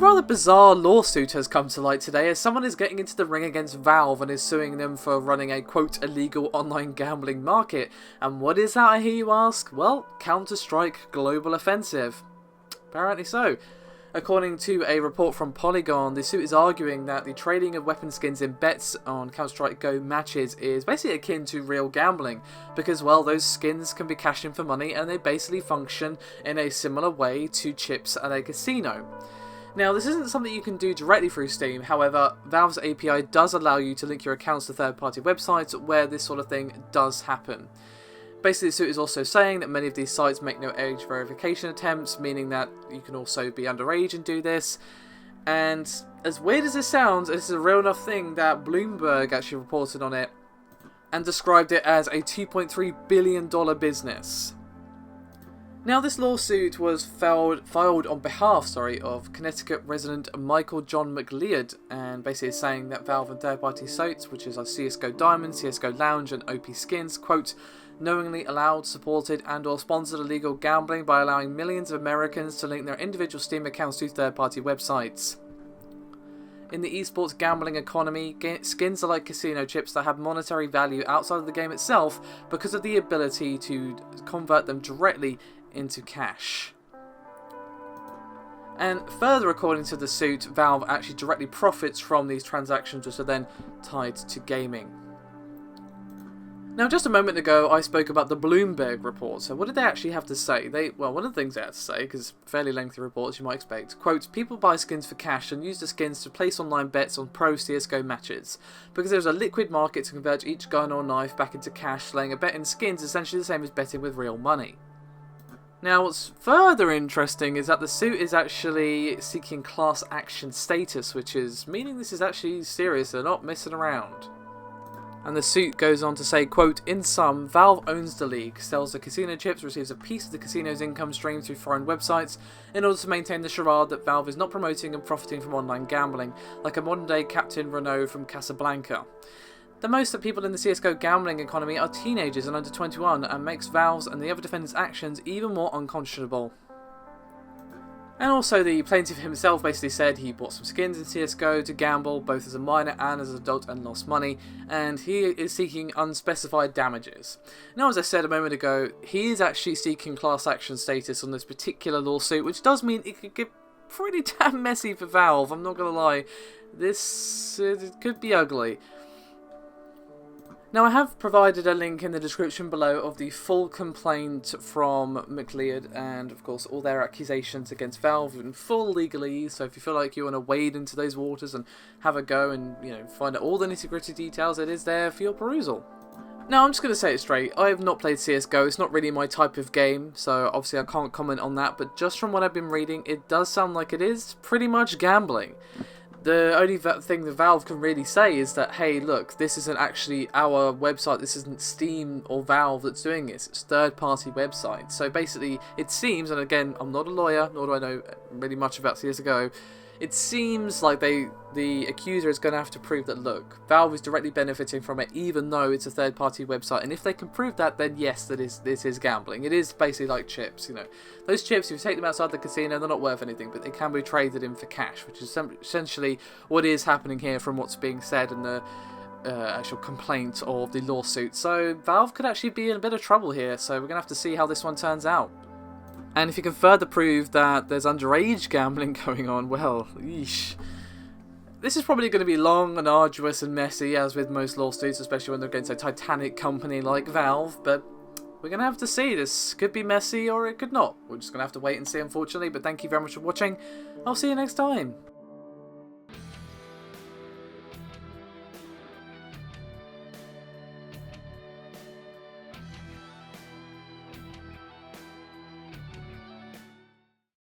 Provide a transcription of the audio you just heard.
rather bizarre lawsuit has come to light today as someone is getting into the ring against Valve and is suing them for running a quote illegal online gambling market. And what is that, I hear you ask? Well, Counter-Strike Global Offensive. Apparently so. According to a report from Polygon, the suit is arguing that the trading of weapon skins in bets on Counter-Strike Go matches is basically akin to real gambling because, well, those skins can be cashed in for money and they basically function in a similar way to chips at a casino. Now, this isn't something you can do directly through Steam, however, Valve's API does allow you to link your accounts to third-party websites where this sort of thing does happen. Basically, the suit is also saying that many of these sites make no age verification attempts, meaning that you can also be underage and do this. And as weird as this sounds, this is a real enough thing that Bloomberg actually reported on it and described it as a $2.3 billion business. Now, this lawsuit was filed on behalf of Connecticut resident Michael John McLeod, and basically is saying that Valve and third-party sites, which is like CSGO Diamond, CSGO Lounge, and OP Skins, quote, knowingly allowed, supported, and or sponsored illegal gambling by allowing millions of Americans to link their individual Steam accounts to third-party websites. In the esports gambling economy, skins are like casino chips that have monetary value outside of the game itself because of the ability to convert them directly into cash. And further, according to the suit, Valve actually directly profits from these transactions which are then tied to gaming. Now, just a moment ago, I spoke about the Bloomberg report. So what did they actually have to say? Well, one of the things they had to say, because fairly lengthy reports you might expect, quote, people buy skins for cash and use the skins to place online bets on pro CSGO matches. Because there's a liquid market to convert each gun or knife back into cash, laying a bet in skins is essentially the same as betting with real money. Now, what's further interesting is that the suit is actually seeking class action status, which is meaning this is actually serious, they're not messing around. And the suit goes on to say, quote, in sum, Valve owns the league, sells the casino chips, receives a piece of the casino's income stream through foreign websites in order to maintain the charade that Valve is not promoting and profiting from online gambling, like a modern-day Captain Renault from Casablanca. The most of people in the CSGO gambling economy are teenagers and under 21 and makes Valve's and the other defendants' actions even more unconscionable. And also the plaintiff himself basically said he bought some skins in CSGO to gamble, both as a minor and as an adult, and lost money, and he is seeking unspecified damages. Now, as I said a moment ago, he is actually seeking class action status on this particular lawsuit, which does mean it could get pretty damn messy for Valve, I'm not gonna lie. This it could be ugly. Now, I have provided a link in the description below of the full complaint from McLeod and, of course, all their accusations against Valve in full legalese. So if you feel like you want to wade into those waters and have a go and, you know, find out all the nitty-gritty details, it is there for your perusal. Now, I'm just going to say it straight. I have not played CSGO. It's not really my type of game, so obviously I can't comment on that. But just from what I've been reading, it does sound like it is pretty much gambling. The only thing that Valve can really say is that, hey, look, this isn't actually our website, this isn't Steam or Valve that's doing this, it's third-party websites. So basically, it seems, and again, I'm not a lawyer, nor do I know really much about CSGO, it seems like the accuser is going to have to prove that, look, Valve is directly benefiting from it, even though it's a third-party website. And if they can prove that, then yes, this is gambling. It is basically like chips, you know. Those chips, if you take them outside the casino, they're not worth anything, but they can be traded in for cash, which is essentially what is happening here from what's being said in the actual complaint of the lawsuit. So Valve could actually be in a bit of trouble here, so we're going to have to see how this one turns out. And if you can further prove that there's underage gambling going on, well, yeesh. This is probably going to be long and arduous and messy, as with most lawsuits, especially when they're against a titanic company like Valve, but we're going to have to see. This could be messy or it could not. We're just going to have to wait and see, unfortunately, but thank you very much for watching. I'll see you next time.